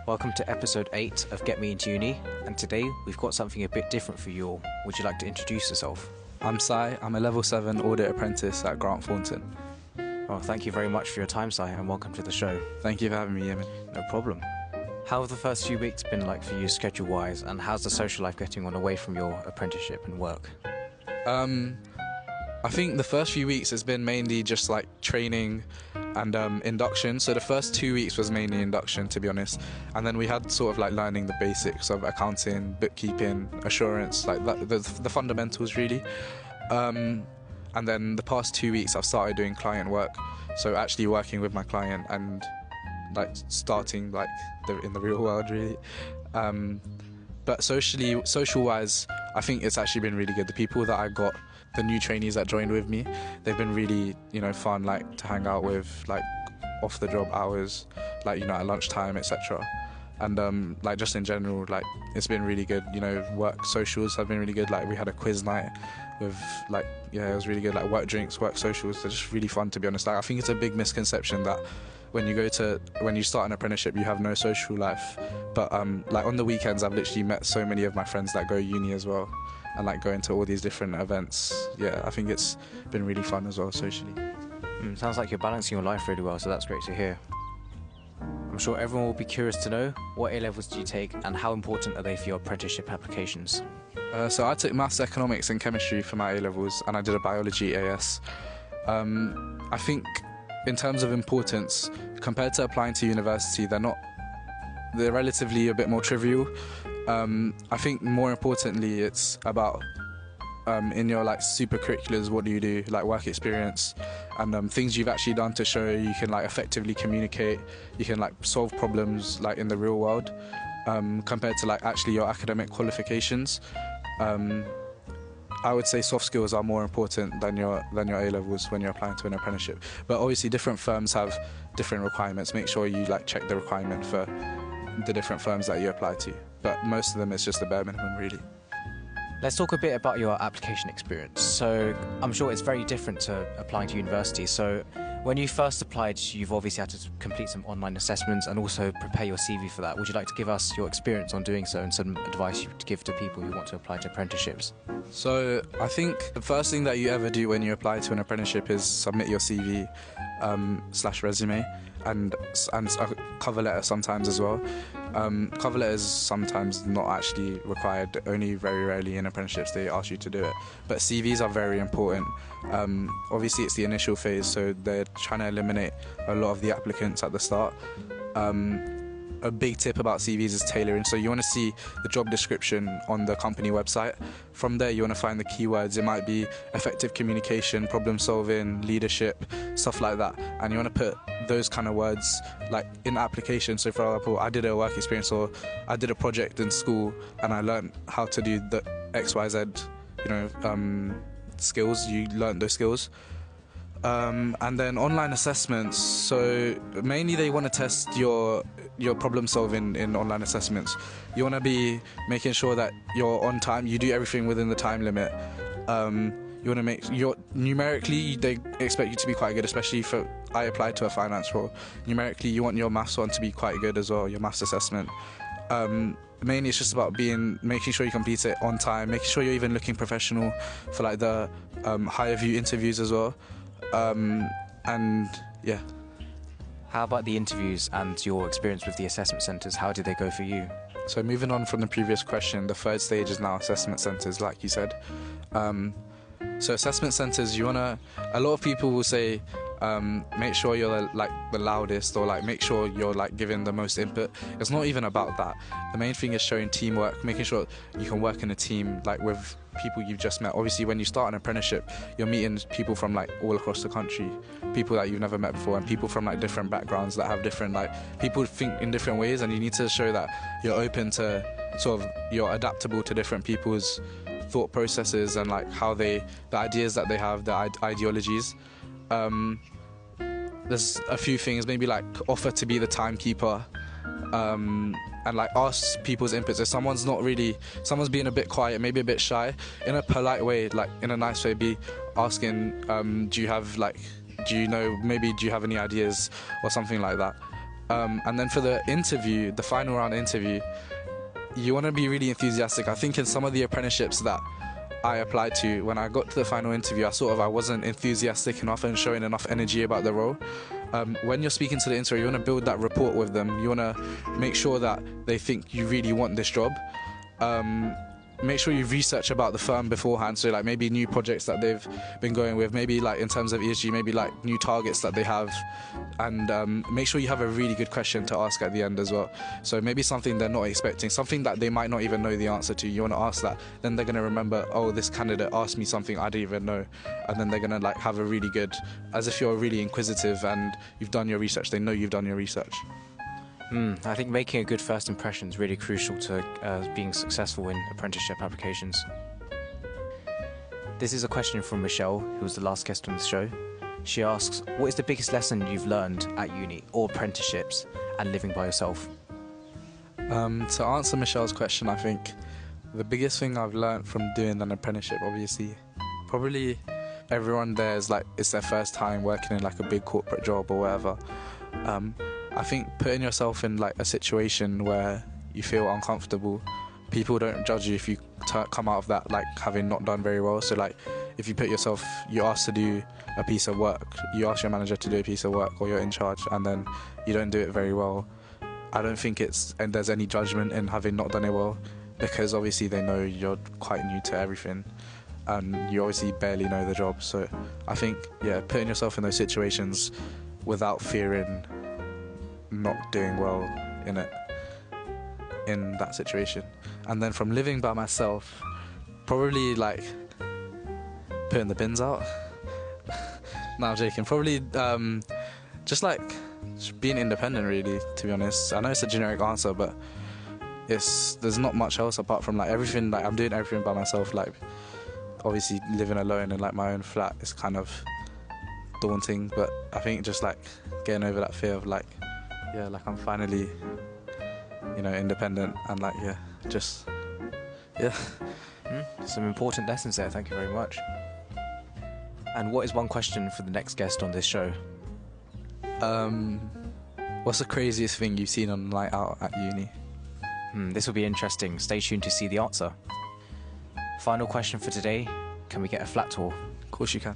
Welcome to episode 8 of Get Me Into Uni, and today we've got something a bit different for you all. Would you like to introduce yourself? I'm Sai, I'm a level 7 Audit Apprentice at Thornton. Well, thank you very much for your time, Sai, and welcome to the show. Thank you for having me, Yemen. No problem. How have the first few weeks been like for you schedule-wise, and how's the social life getting on away from your apprenticeship and work? I think the first few weeks has been mainly just like training and induction. So the first 2 weeks was mainly induction, to be honest, and then we had sort of like learning the basics of accounting, bookkeeping, assurance, like that, the fundamentals really. And then the past 2 weeks I've started doing client work, so actually working with my client and like starting like in the real world really. But social wise, I think it's actually been really good. The people that I got, the new trainees that joined with me, they've been really, fun, like to hang out with, like off the job hours, like, at lunchtime, etc. And like just in general, like it's been really good. Work socials have been really good. Like we had a quiz night with it was really good. Like work drinks, work socials, they're just really fun, to be honest. Like I think it's a big misconception that when you start an apprenticeship you have no social life, but like on the weekends I've literally met so many of my friends that go uni as well, and like going to all these different events. Yeah, I think it's been really fun as well socially. Sounds like you're balancing your life really well, so that's great to hear. I'm sure everyone will be curious to know, what A-levels do you take and how important are they for your apprenticeship applications? So I took maths, economics and chemistry for my A-levels, and I did a biology AS. I think in terms of importance, compared to applying to university, they're relatively a bit more trivial. I think more importantly it's about in your like super curriculars, what do you do, like work experience and things you've actually done to show you can like effectively communicate, you can like solve problems like in the real world, compared to like actually your academic qualifications. I would say soft skills are more important than your A-levels when you're applying to an apprenticeship. But obviously different firms have different requirements. Make sure you like check the requirement for the different firms that you apply to. But most of them it's just the bare minimum really. Let's talk a bit about your application experience. So I'm sure it's very different to applying to university. So when you first applied, you've obviously had to complete some online assessments and also prepare your CV for that. Would you like to give us your experience on doing so and some advice you would give to people who want to apply to apprenticeships? So I think the first thing that you ever do when you apply to an apprenticeship is submit your CV / resume and a cover letter sometimes as well. Cover letters sometimes not actually required, only very rarely in apprenticeships they ask you to do it, but CVs are very important. Obviously it's the initial phase, so they're trying to eliminate a lot of the applicants at the start. A big tip about CVs is tailoring. So you want to see the job description on the company website. From there you want to find the keywords. It might be effective communication, problem solving, leadership, stuff like that, and you want to put those kind of words like in application. So for example, I did a work experience or I did a project in school and I learned how to do the XYZ skills. You learned those skills. And then online assessments, so mainly they want to test your problem solving in online assessments. You want to be making sure that you're on time, you do everything within the time limit. You want to make numerically they expect you to be quite good, especially for I applied to a finance role. Numerically you want your maths one to be quite good as well, your maths assessment. Mainly it's just about making sure you complete it on time, making sure you're even looking professional for like the higher view interviews as well. And yeah. How about the interviews and your experience with the assessment centres? How did they go for you? So moving on from the previous question, the third stage is now assessment centres, like you said. So assessment centres, a lot of people will say make sure you're like the loudest, or like make sure you're like giving the most input. It's not even about that. The main thing is showing teamwork, making sure you can work in a team like with people you've just met. Obviously when you start an apprenticeship you're meeting people from like all across the country, people that you've never met before, and people from like different backgrounds that have different, like people think in different ways, and you need to show that you're open to you're adaptable to different people's thought processes and like the ideas that they have, the ideologies. There's a few things, maybe like offer to be the timekeeper, and like ask people's inputs. If someone's being a bit quiet, maybe a bit shy, in a polite way, like in a nice way, be asking, do you have any ideas or something like that. And then for the interview, the final round interview, you want to be really enthusiastic. I think in some of the apprenticeships that I applied to, when I got to the final interview, I wasn't enthusiastic enough and showing enough energy about the role. When you're speaking to the interviewer, you want to build that rapport with them. You want to make sure that they think you really want this job. Make sure you research about the firm beforehand, so like maybe new projects that they've been going with, maybe like in terms of ESG, maybe like new targets that they have, and make sure you have a really good question to ask at the end as well. So maybe something they're not expecting, something that they might not even know the answer to, you want to ask that, then they're going to remember, oh, this candidate asked me something I didn't even know, and then they're going to like have a really good, as if you're really inquisitive and you've done your research, they know you've done your research. I think making a good first impression is really crucial to being successful in apprenticeship applications. This is a question from Michelle, who was the last guest on the show. She asks, what is the biggest lesson you've learned at uni or apprenticeships and living by yourself? To answer Michelle's question, I think the biggest thing I've learned from doing an apprenticeship, obviously, probably everyone there is like, it's their first time working in like a big corporate job or whatever. I think putting yourself in like a situation where you feel uncomfortable, people don't judge you if you come out of that like having not done very well. So like if you asked to do a piece of work, you ask your manager to do a piece of work, or you're in charge, and then you don't do it very well, I don't think there's any judgment in having not done it well, because obviously they know you're quite new to everything and you obviously barely know the job. So I think, yeah, putting yourself in those situations without fearing not doing well in that situation. And then from living by myself, probably like putting the bins out. No, I'm joking. Probably just being independent, really, to be honest. I know it's a generic answer, but there's not much else apart from like everything. Like I'm doing everything by myself. Like obviously living alone in like my own flat is kind of daunting, but I think just like getting over that fear of like, yeah, like I'm finally, independent, and like, yeah, just, yeah. Some important lessons there, thank you very much. And what is one question for the next guest on this show? What's the craziest thing you've seen on a night out at uni? This will be interesting. Stay tuned to see the answer. Final question for today, can we get a flat tour? Of course you can.